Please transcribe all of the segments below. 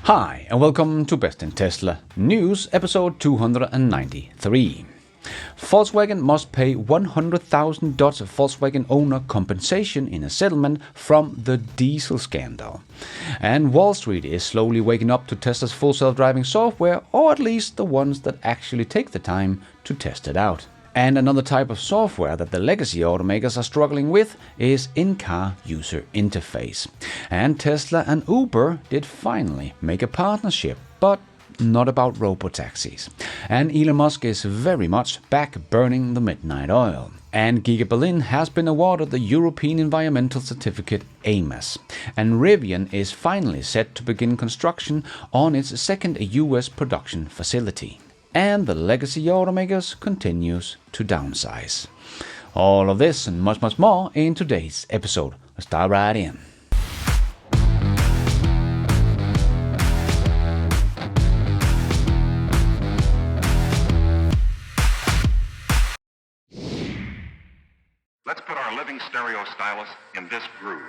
Hi, and welcome to Best in Tesla News, episode 293. Volkswagen must pay $100,000 Volkswagen owner compensation in a settlement from the diesel scandal. And Wall Street is slowly waking up to Tesla's full self-driving software, or at least the ones that actually take the time to test it out. And another type of software that the legacy automakers are struggling with is in-car user interface. And Tesla and Uber did finally make a partnership, but not about robotaxis. And Elon Musk is very much back burning the midnight oil. And Giga Berlin has been awarded the European Environmental Certificate AMAS. And Rivian is finally set to begin construction on its second US production facility. And the legacy automakers continues to downsize. All of this and much, much more in today's episode. Let's dive right in. Let's put our living stereo stylus in this groove.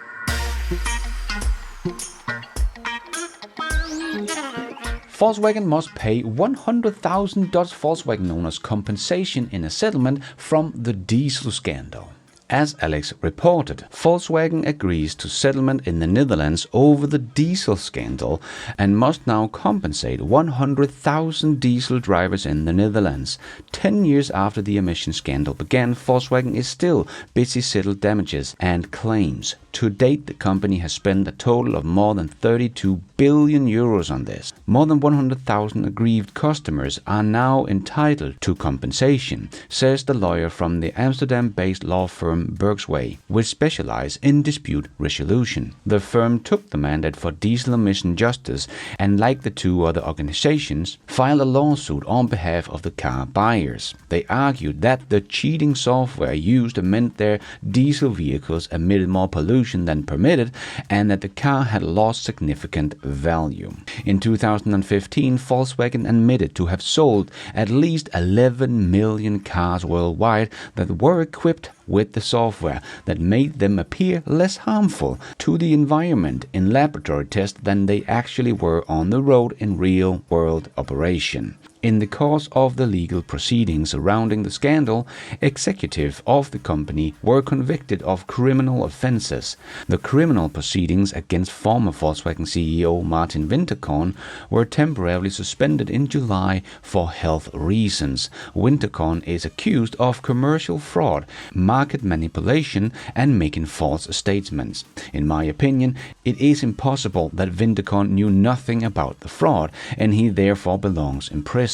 Volkswagen must pay $100,000 Volkswagen owners compensation in a settlement from the diesel scandal. As Alex reported, Volkswagen agrees to settlement in the Netherlands over the diesel scandal and must now compensate 100,000 diesel drivers in the Netherlands. 10 years after the emission scandal began, Volkswagen is still busy settling damages and claims. To date, the company has spent a total of more than 32 billion euros on this. More than 100,000 aggrieved customers are now entitled to compensation, says the lawyer from the Amsterdam-based law firm Berksway, which specializes in dispute resolution. The firm took the mandate for diesel emission justice and, like the two other organizations, filed a lawsuit on behalf of the car buyers. They argued that the cheating software used meant their diesel vehicles emitted more pollution than permitted and that the car had lost significant value. In 2015, Volkswagen admitted to have sold at least 11 million cars worldwide that were equipped with the software that made them appear less harmful to the environment in laboratory tests than they actually were on the road in real-world operation. In the course of the legal proceedings surrounding the scandal, executives of the company were convicted of criminal offenses. The criminal proceedings against former Volkswagen CEO Martin Winterkorn were temporarily suspended in July for health reasons. Winterkorn is accused of commercial fraud, market manipulation, and making false statements. In my opinion, it is impossible that Winterkorn knew nothing about the fraud, and he therefore belongs in prison.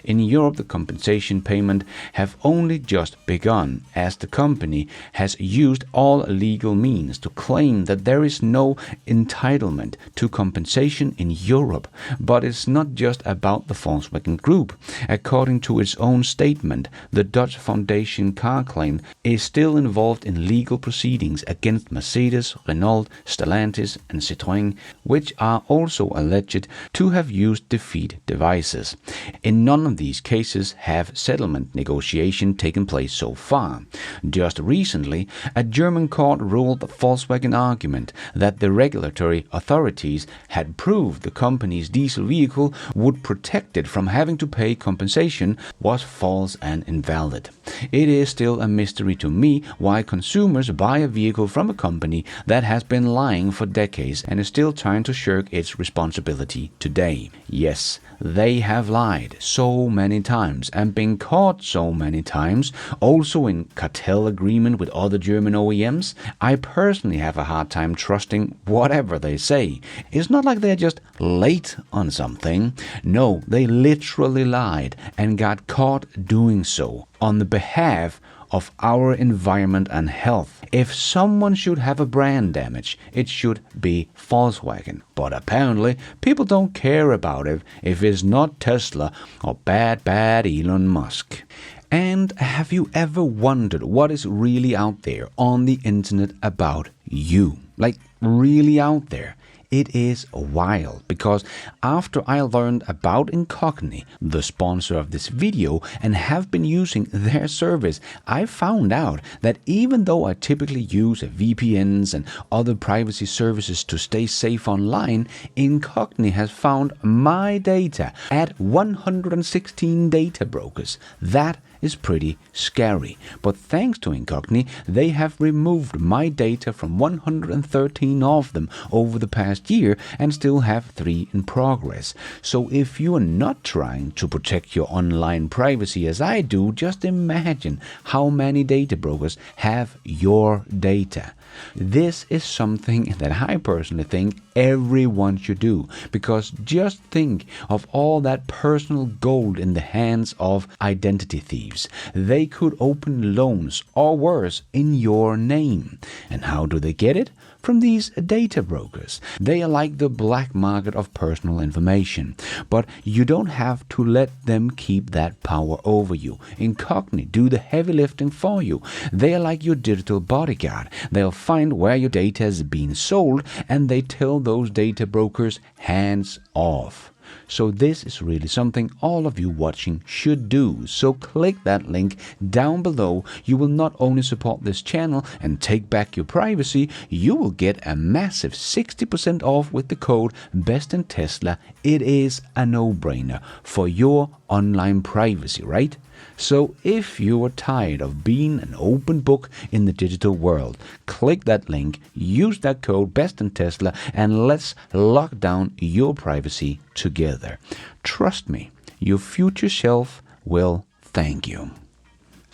In Europe, the compensation payment have only just begun, as the company has used all legal means to claim that there is no entitlement to compensation in Europe. But it's not just about the Volkswagen Group. According to its own statement, the Dutch Foundation Car Claim is still involved in legal proceedings against Mercedes, Renault, Stellantis and Citroën, which are also alleged to have used defeat devices. In none of these cases have settlement negotiations taken place so far. Just recently, a German court ruled the Volkswagen argument that the regulatory authorities had proved the company's diesel vehicle would protect it from having to pay compensation was false and invalid. It is still a mystery to me why consumers buy a vehicle from a company that has been lying for decades and is still trying to shirk its responsibility today. Yes, they have lied so many times and been caught so many times, also in cartel agreement with other German OEMs. I personally have a hard time trusting whatever they say. It's not like they're just late on something. No, they literally lied and got caught doing so on the behalf of our environment and health. If someone should have a brand damage, it should be Volkswagen. But apparently, people don't care about it if it's not Tesla or bad Elon Musk. And have you ever wondered what is really out there on the internet about you? Like, really out there? It is wild because after I learned about Incogni, the sponsor of this video, and have been using their service, I found out that even though I typically use VPNs and other privacy services to stay safe online, Incogni has found my data at 116 data brokers. That is pretty scary. But thanks to Incogni, they have removed my data from 113 of them over the past year and still have 3 in progress. So if you are not trying to protect your online privacy as I do, just imagine how many data brokers have your data. This is something that I personally think everyone should do, because just think of all that personal gold in the hands of identity thieves. They could open loans or worse in your name. And how do they get it? From these data brokers. They are like the black market of personal information. But you don't have to let them keep that power over you. Incogni do the heavy lifting for you. They are like your digital bodyguard. They'll find where your data is being sold and they tell those data brokers hands off. So this is really something all of you watching should do. So click that link down below. You will not only support this channel and take back your privacy, you will get a massive 60% off with the code BESTINTESLA. It is a no-brainer for your online privacy, right? So if you are tired of being an open book in the digital world, click that link, use that code BESTINTESLA, and let's lock down your privacy together. Trust me, your future self will thank you.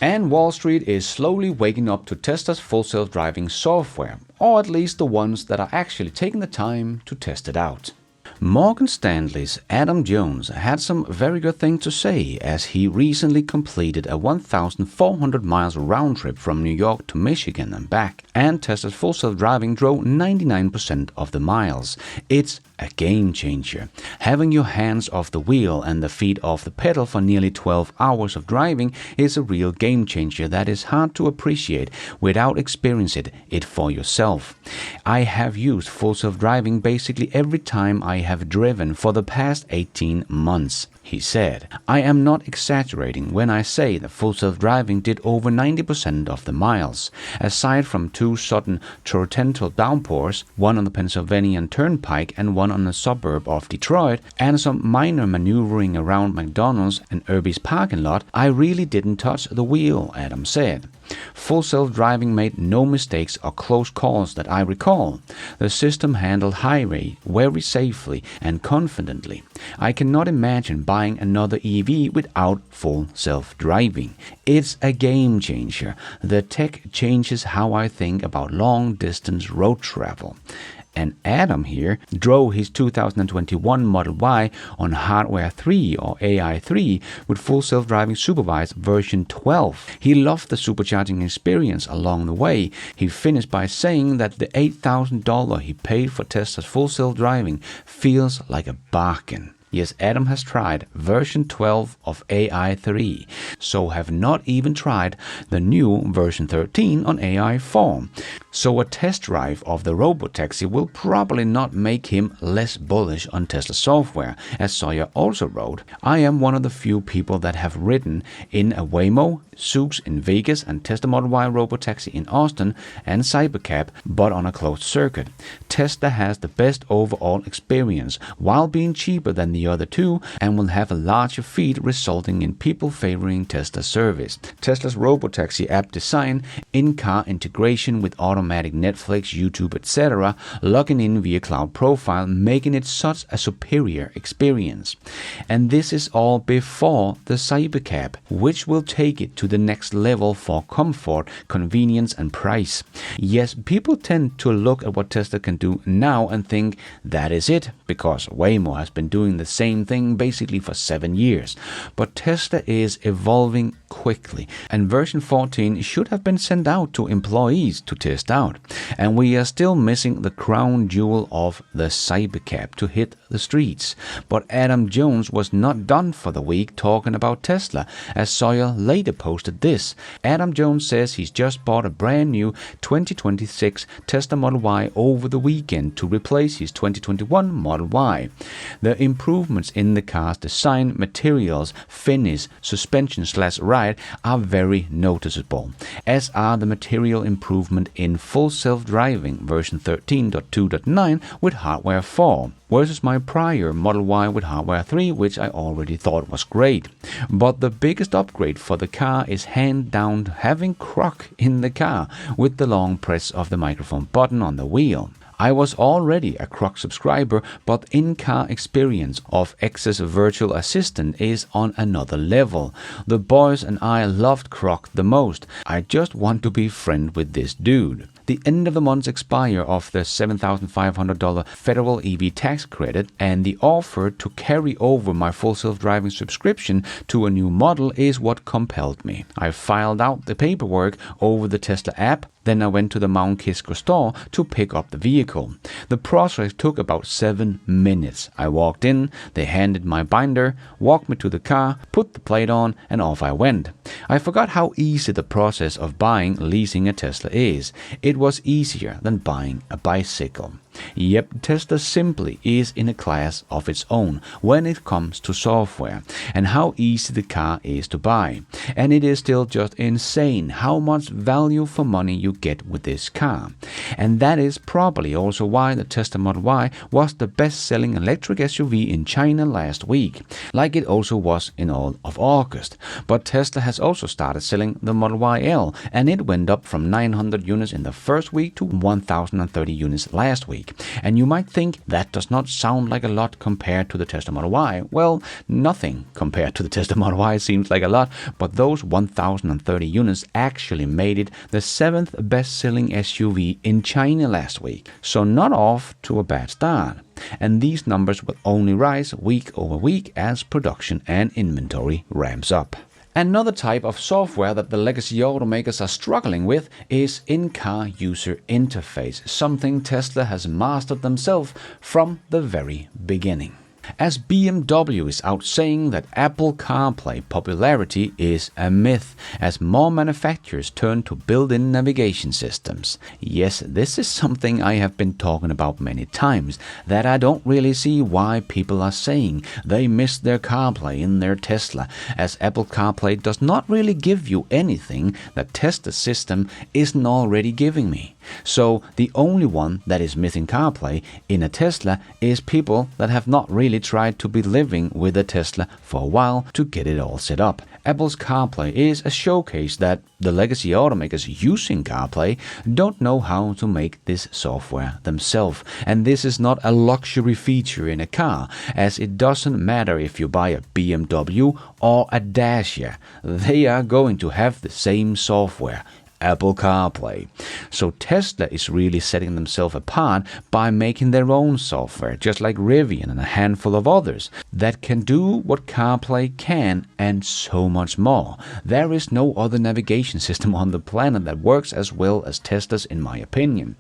And Wall Street is slowly waking up to Tesla's full self-driving software, or at least the ones that are actually taking the time to test it out. Morgan Stanley's Adam Jones had some very good things to say as he recently completed a 1,400 miles round trip from New York to Michigan and back, and Tesla's full self-driving drove 99% of the miles. It's a game changer. Having your hands off the wheel and the feet off the pedal for nearly 12 hours of driving is a real game changer that is hard to appreciate without experiencing it for yourself. I have used full self-driving basically every time I have driven for the past 18 months. He said, I am not exaggerating when I say that full self-driving did over 90% of the miles. Aside from 2 sudden torrential downpours, one on the Pennsylvania Turnpike and one on a suburb of Detroit, and some minor maneuvering around McDonald's and Irby's parking lot, I really didn't touch the wheel, Adam said. Full self-driving made no mistakes or close calls that I recall. The system handled highway very safely and confidently. I cannot imagine buying another EV without full self-driving. It's a game changer. The tech changes how I think about long-distance road travel. And Adam here drove his 2021 Model Y on Hardware 3 or AI 3 with full self-driving supervised version 12. He loved the supercharging experience along the way. He finished by saying that the $8,000 he paid for Tesla's full self-driving feels like a bargain. Yes, Adam has tried version 12 of AI 3, so have not even tried the new version 13 on AI 4. So a test drive of the robotaxi will probably not make him less bullish on Tesla software. As Sawyer also wrote, I am one of the few people that have ridden in a Waymo, Zoox in Vegas, and Tesla Model Y robotaxi in Austin, and Cybercab, but on a closed circuit. Tesla has the best overall experience, while being cheaper than the other two, and will have a larger feed, resulting in people favoring Tesla service. Tesla's robotaxi app design, in-car integration with automatic Netflix, YouTube, etc., logging in via cloud profile, making it such a superior experience. And this is all before the Cybercab, which will take it to the next level for comfort, convenience, and price. Yes, people tend to look at what Tesla can do now and think that is it, because Waymo has been doing the same thing basically for 7 years. But Tesla is evolving quickly, and version 14 should have been sent out to employees to test out. And we are still missing the crown jewel of the Cybercab to hit the streets. But Adam Jones was not done for the week talking about Tesla, as Sawyer later posted this. Adam Jones says he's just bought a brand new 2026 Tesla Model Y over the weekend to replace his 2021 Model Y. The improvements in the car's design, materials, finish, suspension/ride are very noticeable, as are the material improvement in full self-driving version 13.2.9 with hardware 4. Versus my prior Model Y with hardware 3, which I already thought was great. But the biggest upgrade for the car is hand down having Croc in the car with the long press of the microphone button on the wheel. I was already a Croc subscriber, but in-car experience of X's virtual assistant is on another level. The boys and I loved Croc the most. I just want to be friend with this dude. The end of the month's expire of the $7,500 federal EV tax credit and the offer to carry over my full self-driving subscription to a new model is what compelled me. I filed out the paperwork over the Tesla app. Then I went to the Mount Kisco store to pick up the vehicle. The process took about 7 minutes. I walked in, they handed my binder, walked me to the car, put the plate on, and off I went. I forgot how easy the process of leasing a Tesla is. It was easier than buying a bicycle. Yep, Tesla simply is in a class of its own when it comes to software and how easy the car is to buy. And it is still just insane how much value for money you get with this car. And that is probably also why the Tesla Model Y was the best-selling electric SUV in China last week, like it also was in all of August. But Tesla has also started selling the Model Y L, and it went up from 900 units in the first week to 1,030 units last week. And you might think that does not sound like a lot compared to the Tesla Model Y. Well, nothing compared to the Tesla Model Y seems like a lot, but those 1,030 units actually made it the 7th best-selling SUV in China last week. So not off to a bad start. And these numbers will only rise week over week as production and inventory ramps up. Another type of software that the legacy automakers are struggling with is in-car user interface, something Tesla has mastered themselves from the very beginning. As BMW is out saying that Apple CarPlay popularity is a myth as more manufacturers turn to built-in navigation systems. Yes, this is something I have been talking about many times, that I don't really see why people are saying they miss their CarPlay in their Tesla, as Apple CarPlay does not really give you anything that Tesla's system isn't already giving me. So the only one that is missing CarPlay in a Tesla is people that have not really tried to be living with a Tesla for a while to get it all set up. Apple's CarPlay is a showcase that the legacy automakers using CarPlay don't know how to make this software themselves. And this is not a luxury feature in a car, as it doesn't matter if you buy a BMW or a Dacia. They are going to have the same software, Apple CarPlay. So Tesla is really setting themselves apart by making their own software, just like Rivian and a handful of others, that can do what CarPlay can and so much more. There is no other navigation system on the planet that works as well as Tesla's, in my opinion.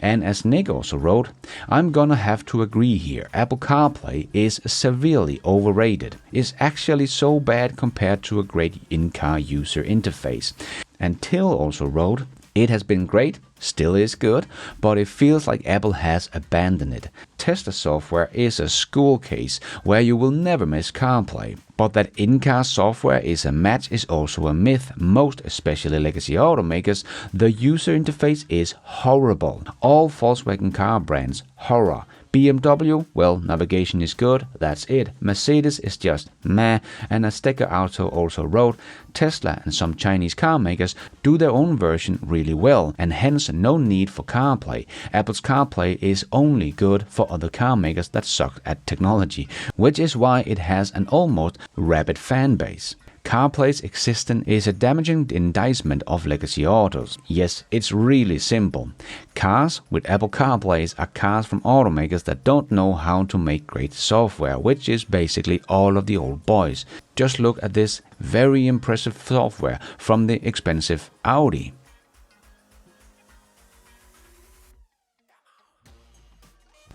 And as Nick also wrote, I'm gonna have to agree here. Apple CarPlay is severely overrated. It's actually so bad compared to a great in-car user interface. And Till also wrote, it has been great, still is good, but it feels like Apple has abandoned it. Tesla software is a school case where you will never miss CarPlay. But that in-car software is a match is also a myth, most especially legacy automakers. The user interface is horrible. All Volkswagen car brands, horror. BMW, well, navigation is good, that's it. Mercedes is just meh, and Azteca Auto also wrote, Tesla and some Chinese car makers do their own version really well, and hence no need for CarPlay. Apple's CarPlay is only good for other car makers that suck at technology, which is why it has an almost rabid fan base. CarPlay's existence is a damaging indictment of legacy autos. Yes, it's really simple. Cars with Apple CarPlays are cars from automakers that don't know how to make great software, which is basically all of the old boys. Just look at this very impressive software from the expensive Audi.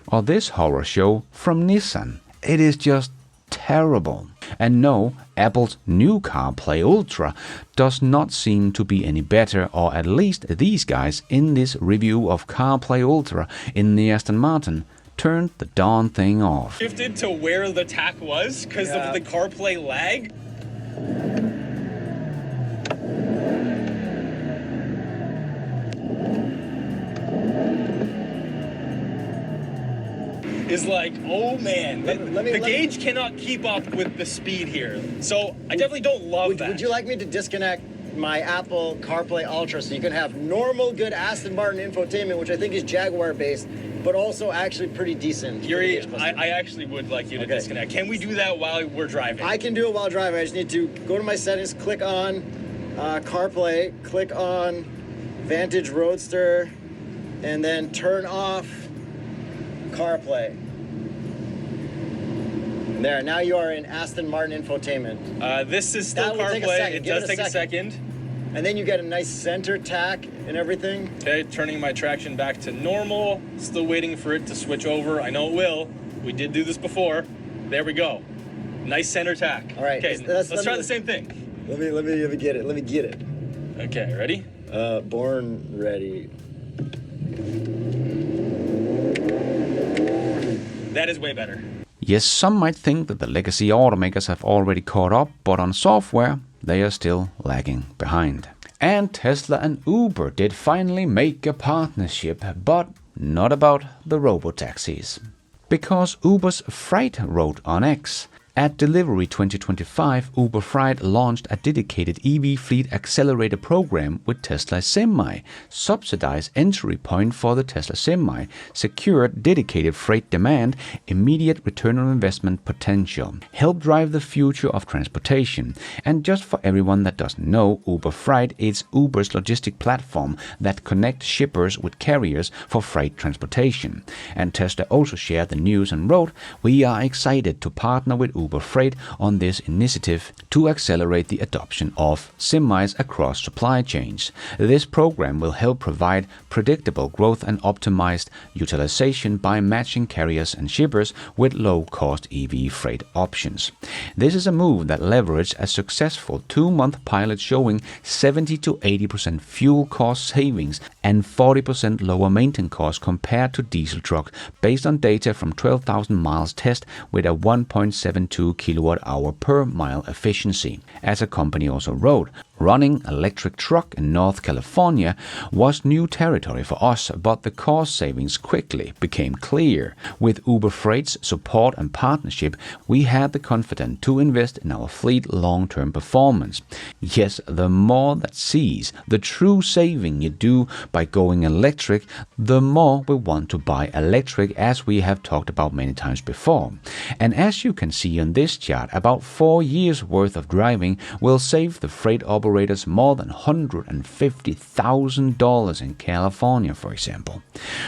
Or this horror show from Nissan. It is just terrible. And no, Apple's new CarPlay Ultra does not seem to be any better, or at least these guys in this review of CarPlay Ultra in the Aston Martin turned the darn thing off. Shifted to where the tack was because of the CarPlay lag. Is like, oh man, the gauge cannot keep up with the speed here. So I definitely don't love that. Would you like me to disconnect my Apple CarPlay Ultra so you can have normal, good Aston Martin infotainment, which I think is Jaguar based, but also actually pretty decent? Yuri, I actually would like you to disconnect. Can we do that while we're driving? I can do it while driving. I just need to go to my settings, click on CarPlay, click on Vantage Roadster, and then turn off CarPlay. There, now you are in Aston Martin infotainment. This is still CarPlay. It does take a second. And then you get a nice center tack and everything. Okay, turning my traction back to normal. Still waiting for it to switch over. I know it will. We did do this before. There we go. Nice center tack. All right. Okay, let's try the same thing. Let me get it. Let me get it. Okay, ready? Born ready. That is way better. Yes, some might think that the legacy automakers have already caught up, but on software, they are still lagging behind. And Tesla and Uber did finally make a partnership, but not about the robotaxis. Because Uber's Freight wrote on X, at Delivery 2025, Uber Freight launched a dedicated EV fleet accelerator program with Tesla Semi, subsidized entry point for the Tesla Semi, secured dedicated freight demand, immediate return on investment potential, help drive the future of transportation. And just for everyone that doesn't know, Uber Freight is Uber's logistic platform that connects shippers with carriers for freight transportation. And Tesla also shared the news and wrote, "We are excited to partner with Uber Freight on this initiative to accelerate the adoption of semis across supply chains. This program will help provide predictable growth and optimized utilization by matching carriers and shippers with low-cost EV freight options." This is a move that leveraged a successful 2-month pilot showing 70 to 80% fuel cost savings and 40% lower maintenance costs compared to diesel truck, based on data from 12,000 miles test with a 1.72 kilowatt-hour per mile efficiency. As a company also wrote, running electric truck in North California was new territory for us, but the cost savings quickly became clear. With Uber Freight's support and partnership, we had the confidence to invest in our fleet long-term performance. Yes, the more that sees the true saving you do by going electric, the more we want to buy electric, as we have talked about many times before. And as you can see on this chart, about 4 years worth of driving will save the freight operators more than $150,000 in California, for example.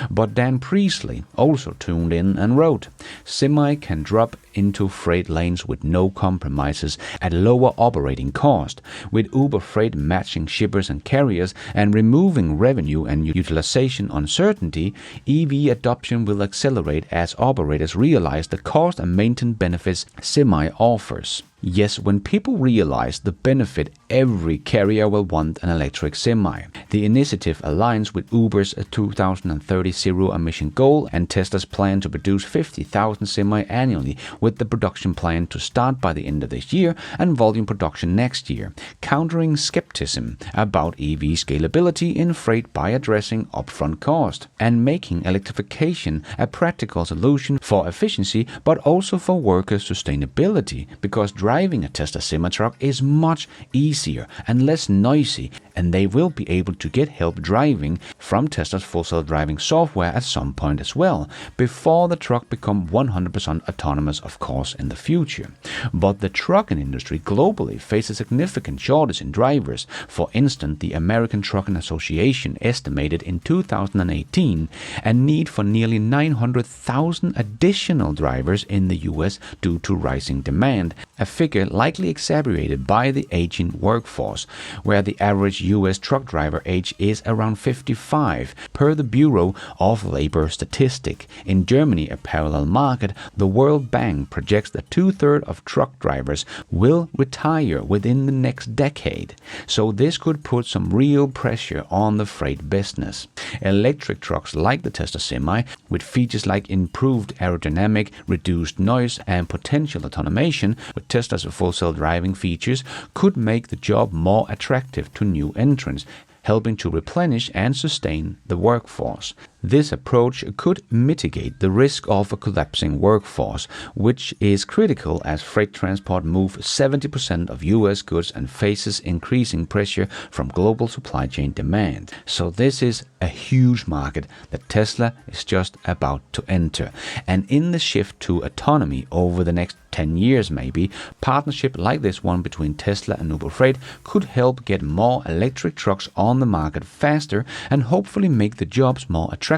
But Dan Priestley also tuned in and wrote, "Semi can drop into freight lanes with no compromises at lower operating cost. With Uber Freight matching shippers and carriers and removing revenue and utilization uncertainty, EV adoption will accelerate as operators realize the cost and maintenance benefits Semi offers." Yes, when people realize the benefit, every carrier will want an electric semi. The initiative aligns with Uber's 2030 zero-emission goal and Tesla's plan to produce 50,000 semi annually, with the production plan to start by the end of this year and volume production next year, countering skepticism about EV scalability in freight by addressing upfront cost and making electrification a practical solution for efficiency but also for worker sustainability, because driving a Tesla semi-truck is much easier and less noisy, and they will be able to get help driving from Tesla's full self-driving software at some point as well, before the truck becomes 100% autonomous, of course, in the future. But the trucking industry globally faces significant shortage in drivers. For instance, the American Trucking Association estimated in 2018 a need for nearly 900,000 additional drivers in the US due to rising demand, a figure likely exacerbated by the aging workforce, where the average US truck driver age is around 55, per the Bureau of Labor Statistics. In Germany, a parallel market, the World Bank projects that 2/3 of truck drivers will retire within the next decade, so this could put some real pressure on the freight business. Electric trucks like the Tesla Semi, with features like improved aerodynamic, reduced noise, and potential automation with Tesla's full self-driving features, could make the job more attractive to new entrants, helping to replenish and sustain the workforce. This approach could mitigate the risk of a collapsing workforce, which is critical as freight transport moves 70% of US goods and faces increasing pressure from global supply chain demand. So this is a huge market that Tesla is just about to enter. And in the shift to autonomy over the next 10 years maybe, partnership like this one between Tesla and Uber Freight could help get more electric trucks on the market faster and hopefully make the jobs more attractive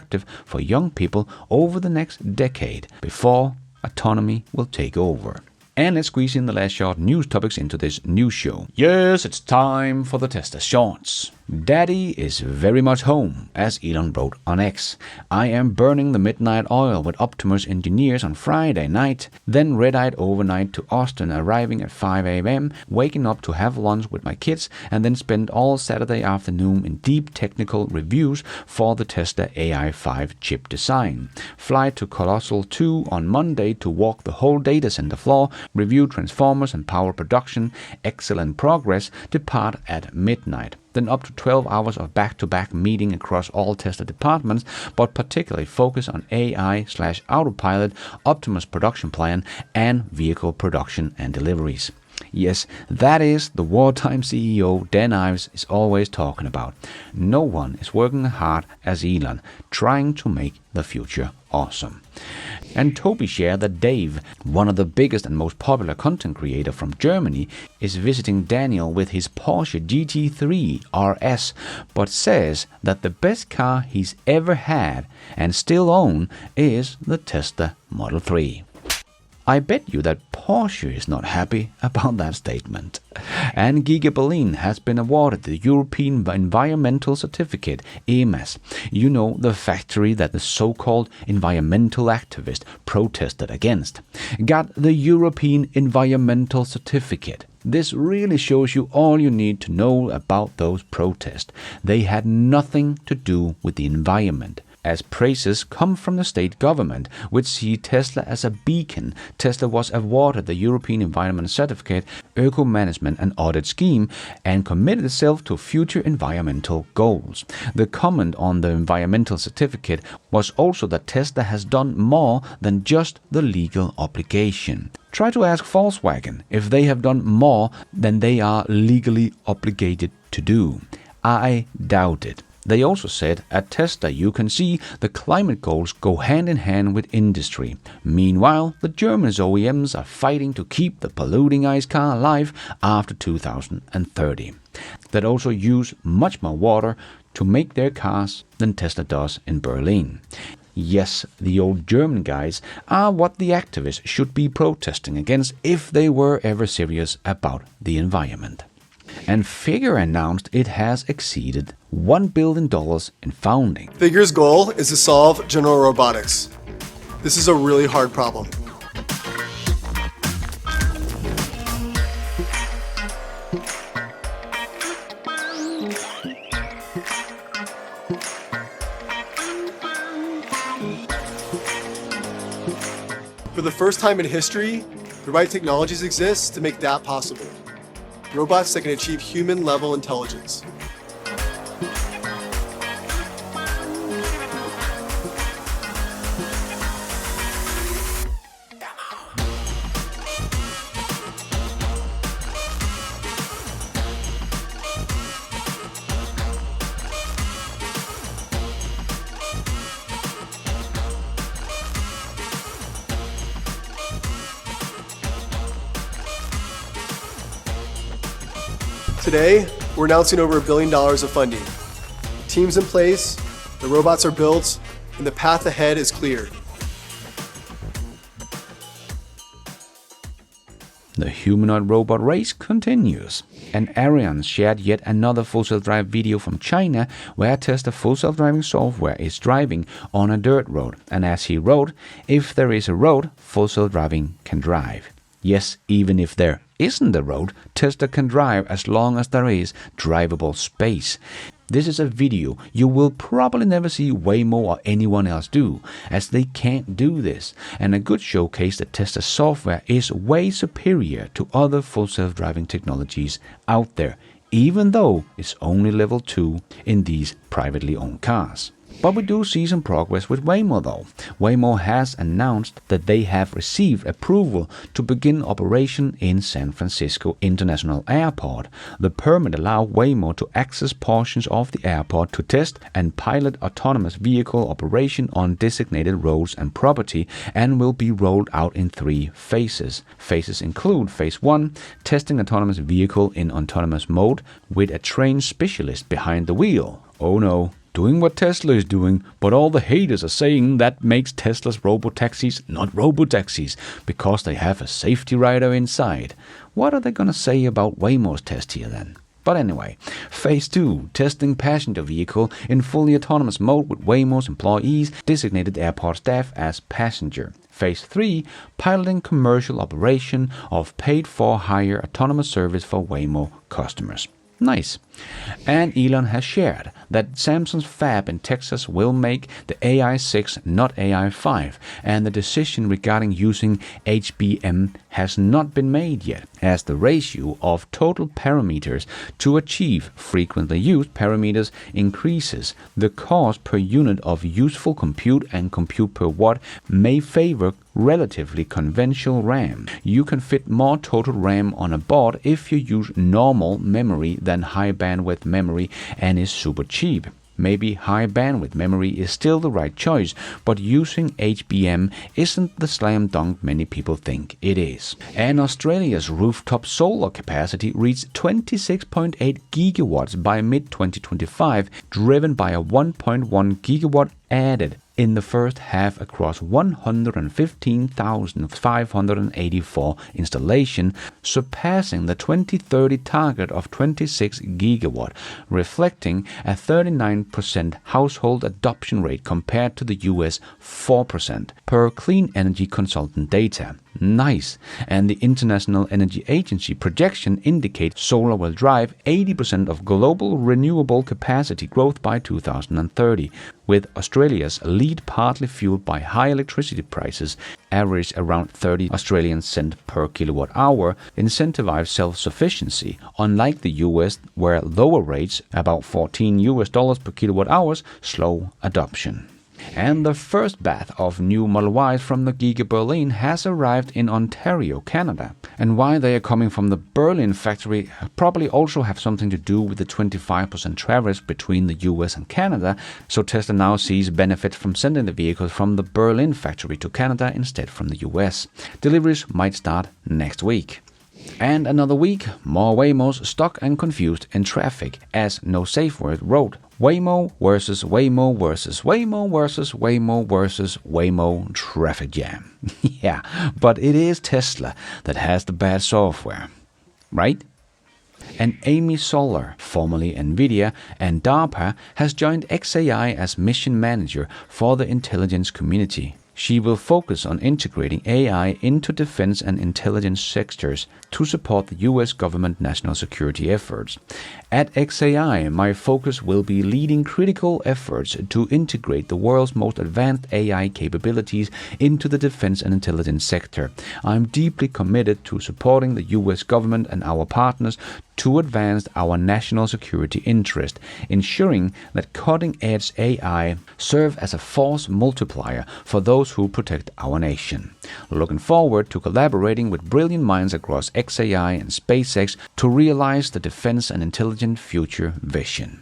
for young people over the next decade before autonomy will take over. And let's squeeze in the last short news topics into this news show. Yes, it's time for the Tesla Shorts. Daddy is very much home, as Elon wrote on X. I am burning the midnight oil with Optimus engineers on Friday night, then red-eyed overnight to Austin, arriving at 5 a.m., waking up to have lunch with my kids, and then spend all Saturday afternoon in deep technical reviews for the Tesla AI5 chip design. Fly to Colossal 2 on Monday to walk the whole data center floor, review transformers and power production, excellent progress, depart at midnight. Then up to 12 hours of back-to-back meeting across all Tesla departments, but particularly focus on AI/autopilot, Optimus production plan, and vehicle production and deliveries. Yes, that is the wartime CEO Dan Ives is always talking about. No one is working as hard as Elon, trying to make the future awesome. And Toby shared that Dave, one of the biggest and most popular content creator from Germany, is visiting Daniel with his Porsche GT3 RS, but says that the best car he's ever had and still own is the Tesla Model 3. I bet you that Porsche is not happy about that statement. And Giga Berlin has been awarded the European Environmental Certificate, EMAS. You know, the factory that the so-called environmental activist protested against. Got the European Environmental Certificate. This really shows you all you need to know about those protests. They had nothing to do with the environment, as praises come from the state government, which see Tesla as a beacon. Tesla was awarded the European Environment Certificate, Eco-Management and Audit Scheme, and committed itself to future environmental goals. The comment on the environmental certificate was also that Tesla has done more than just the legal obligation. Try to ask Volkswagen if they have done more than they are legally obligated to do. I doubt it. They also said, at Tesla you can see the climate goals go hand in hand with industry. Meanwhile, the German OEMs are fighting to keep the polluting ICE car alive after 2030. That also use much more water to make their cars than Tesla does in Berlin. Yes, the old German guys are what the activists should be protesting against if they were ever serious about the environment. And Figure announced it has exceeded $1 billion in funding. Figure's goal is to solve general robotics. This is a really hard problem. For the first time in history, the right technologies exist to make that possible. Robots that can achieve human-level intelligence. Today, we're announcing over $1 billion of funding. Teams in place, the robots are built, and the path ahead is clear. The humanoid robot race continues, and Ariane shared yet another full self-drive video from China where Tesla full self-driving software is driving on a dirt road, and as he wrote, if there is a road, full self-driving can drive. Yes, even if there isn't a road, Tesla can drive as long as there is drivable space. This is a video you will probably never see Waymo or anyone else do, as they can't do this, and a good showcase that Tesla's software is way superior to other full self-driving technologies out there, even though it's only level 2 in these privately owned cars. But we do see some progress with Waymo though. Waymo has announced that they have received approval to begin operation in San Francisco International Airport. The permit allows Waymo to access portions of the airport to test and pilot autonomous vehicle operation on designated roads and property, and will be rolled out in 3 phases. Phases include Phase 1, testing autonomous vehicle in autonomous mode with a trained specialist behind the wheel. Oh no. Doing what Tesla is doing, but all the haters are saying that makes Tesla's robotaxis not robotaxis because they have a safety rider inside. What are they gonna say about Waymo's test here then? But anyway, Phase 2, testing passenger vehicle in fully autonomous mode with Waymo's employees, designated airport staff as passenger. Phase 3, piloting commercial operation of paid-for hire autonomous service for Waymo customers. Nice. And Elon has shared that Samsung's fab in Texas will make the AI6, not AI5, and the decision regarding using HBM has not been made yet, as the ratio of total parameters to achieve frequently used parameters increases. The cost per unit of useful compute and compute per watt may favor relatively conventional RAM. You can fit more total RAM on a board if you use normal memory than high bandwidth memory and is super cheap. Maybe high bandwidth memory is still the right choice, but using HBM isn't the slam dunk many people think it is. And Australia's rooftop solar capacity reached 26.8 gigawatts by mid-2025, driven by a 1.1 gigawatt added in the first half across 115,584 installations, surpassing the 2030 target of 26 gigawatt, reflecting a 39% household adoption rate compared to the US 4%, per Clean Energy Consultant data. Nice. And the International Energy Agency projection indicates solar will drive 80% of global renewable capacity growth by 2030, with Australia's lead partly fueled by high electricity prices, average around 30 Australian cents per kilowatt hour, incentivize self-sufficiency, unlike the US where lower rates, about $14 per kilowatt hours, slow adoption. And the first batch of new Model Ys from the Giga Berlin has arrived in Ontario, Canada. And why they are coming from the Berlin factory probably also have something to do with the 25% tariffs between the US and Canada, so Tesla now sees benefits from sending the vehicles from the Berlin factory to Canada instead from the US. Deliveries might start next week. And another week, more Waymos stuck and confused in traffic, as No Safe Word wrote, Waymo versus Waymo versus Waymo versus Waymo versus Waymo traffic jam. Yeah, but it is Tesla that has the bad software, right? And Amy Soller, formerly NVIDIA and DARPA, has joined XAI as mission manager for the intelligence community. She will focus on integrating AI into defense and intelligence sectors to support the US government national security efforts. At XAI, my focus will be leading critical efforts to integrate the world's most advanced AI capabilities into the defense and intelligence sector. I'm deeply committed to supporting the US government and our partners to advance our national security interest, ensuring that cutting-edge AI serve as a force multiplier for those who protect our nation. Looking forward to collaborating with brilliant minds across XAI and SpaceX to realize the defense and intelligence future vision.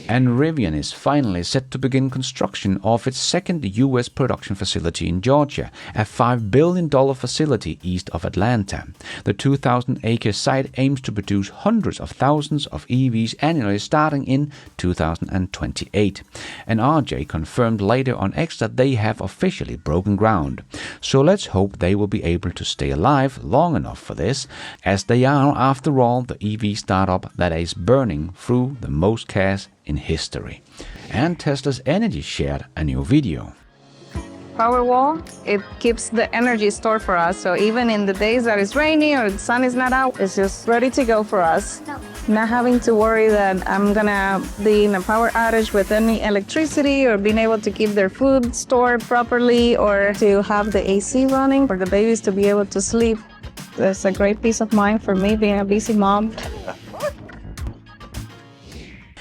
And Rivian is finally set to begin construction of its second US production facility in Georgia, a $5 billion facility east of Atlanta. The 2,000-acre site aims to produce hundreds of thousands of EVs annually starting in 2028. And RJ confirmed later on X that they have officially broken ground. So let's hope they will be able to stay alive long enough for this, as they are, after all, the EV startup that is burning through the most cash in history. And Tesla's Energy shared a new video. Powerwall, it keeps the energy stored for us. So even in the days that it's rainy or the sun is not out, it's just ready to go for us. Not having to worry that I'm gonna be in a power outage with any electricity, or being able to keep their food stored properly, or to have the AC running for the babies to be able to sleep. That's a great peace of mind for me, being a busy mom.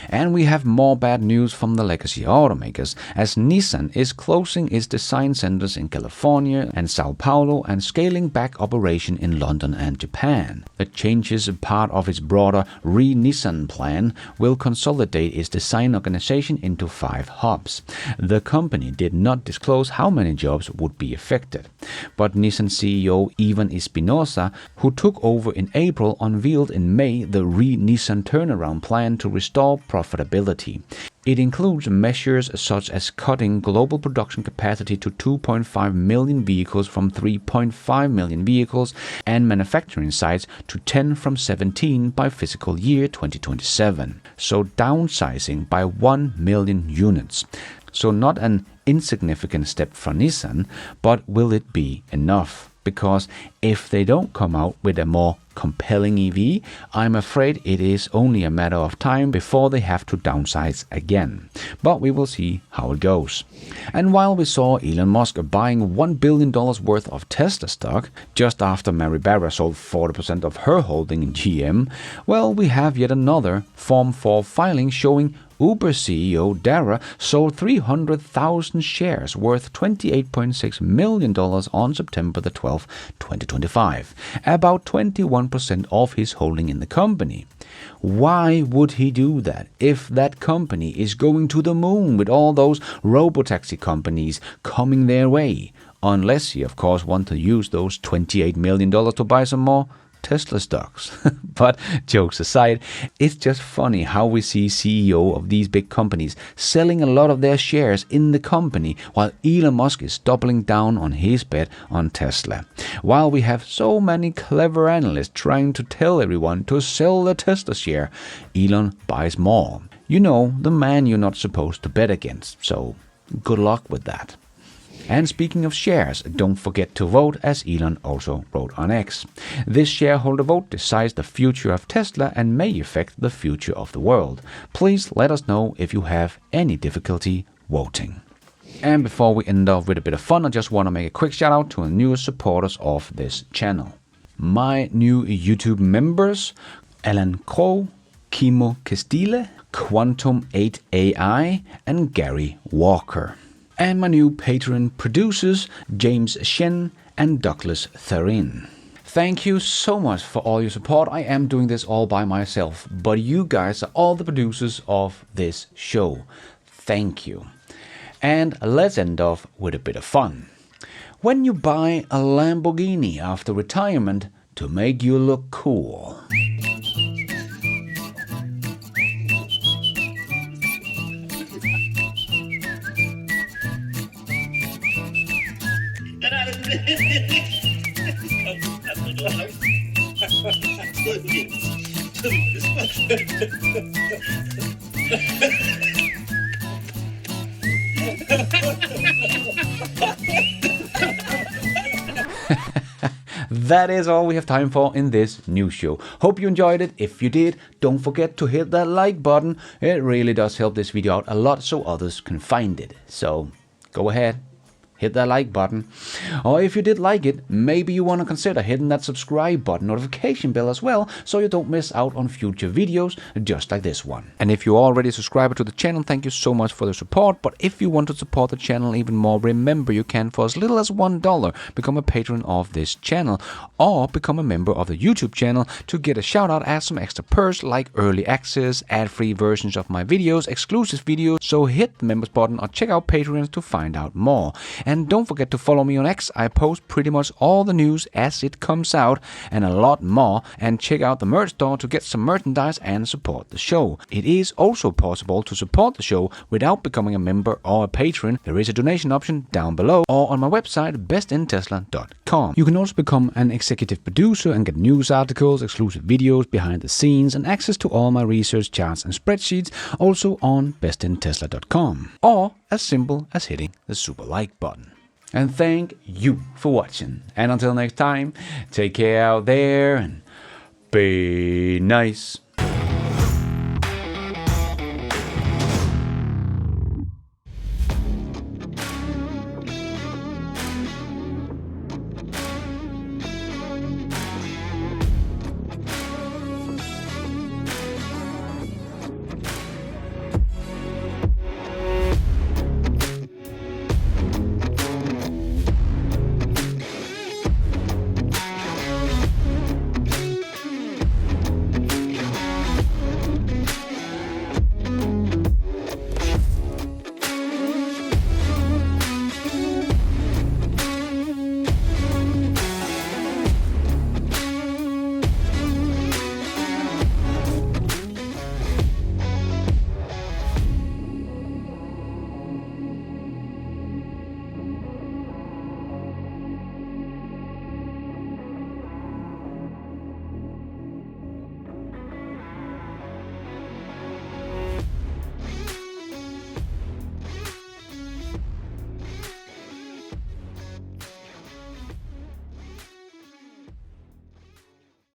And we have more bad news from the legacy automakers, as Nissan is closing its design centers in California and Sao Paulo and scaling back operation in London and Japan. The changes, part of its broader Re-Nissan plan, will consolidate its design organization into 5 hubs. The company did not disclose how many jobs would be affected, but Nissan CEO Ivan Espinosa, who took over in April, unveiled in May the Re-Nissan turnaround plan to restore profitability. It includes measures such as cutting global production capacity to 2.5 million vehicles from 3.5 million vehicles and manufacturing sites to 10 from 17 by fiscal year 2027. So downsizing by 1 million units. So not an insignificant step for Nissan, but will it be enough? Because if they don't come out with a more compelling EV, I'm afraid it is only a matter of time before they have to downsize again. But we will see how it goes. And while we saw Elon Musk buying $1 billion worth of Tesla stock just after Mary Barra sold 40% of her holding in GM, well, we have yet another Form 4 filing showing Uber CEO Dara sold 300,000 shares worth $28.6 million on September the 12th, 2025, about 21% of his holding in the company. Why would he do that if that company is going to the moon with all those robotaxi companies coming their way? Unless he, of course, wants to use those $28 million to buy some more Tesla stocks. But jokes aside, it's just funny how we see CEO of these big companies selling a lot of their shares in the company while Elon Musk is doubling down on his bet on Tesla. While we have so many clever analysts trying to tell everyone to sell their Tesla share, Elon buys more. You know, the man you're not supposed to bet against, so good luck with that. And speaking of shares, don't forget to vote, as Elon also wrote on X. This shareholder vote decides the future of Tesla and may affect the future of the world. Please let us know if you have any difficulty voting. And before we end off with a bit of fun, I just want to make a quick shout out to the newest supporters of this channel. My new YouTube members: Alan Crow, Kimo Castile, Quantum 8 AI, and Gary Walker. And my new Patreon producers, James Shen and Douglas Tharin. Thank you so much for all your support. I am doing this all by myself, but you guys are all the producers of this show. Thank you. And let's end off with a bit of fun. When you buy a Lamborghini after retirement to make you look cool. That is all we have time for in this news show. Hope you enjoyed it. If you did, don't forget to hit that like button. It really does help this video out a lot so others can find it. So go ahead, hit that like button. Or if you did like it, maybe you want to consider hitting that subscribe button, notification bell as well, so you don't miss out on future videos just like this one. And if you're already a subscriber to the channel, thank you so much for the support. But if you want to support the channel even more, remember you can, for as little as $1, become a patron of this channel, or become a member of the YouTube channel to get a shout out as some extra perks like early access, ad-free versions of my videos, exclusive videos. So hit the members button or check out Patreon to find out more. And don't forget to follow me on X. I post pretty much all the news as it comes out and a lot more. And check out the merch store to get some merchandise and support the show. It is also possible to support the show without becoming a member or a patron. There is a donation option down below or on my website bestintesla.com. You can also become an executive producer and get news articles, exclusive videos, behind the scenes, and access to all my research charts and spreadsheets also on bestintesla.com. Or as simple as hitting the super like button. And thank you for watching. And until next time, take care out there and be nice.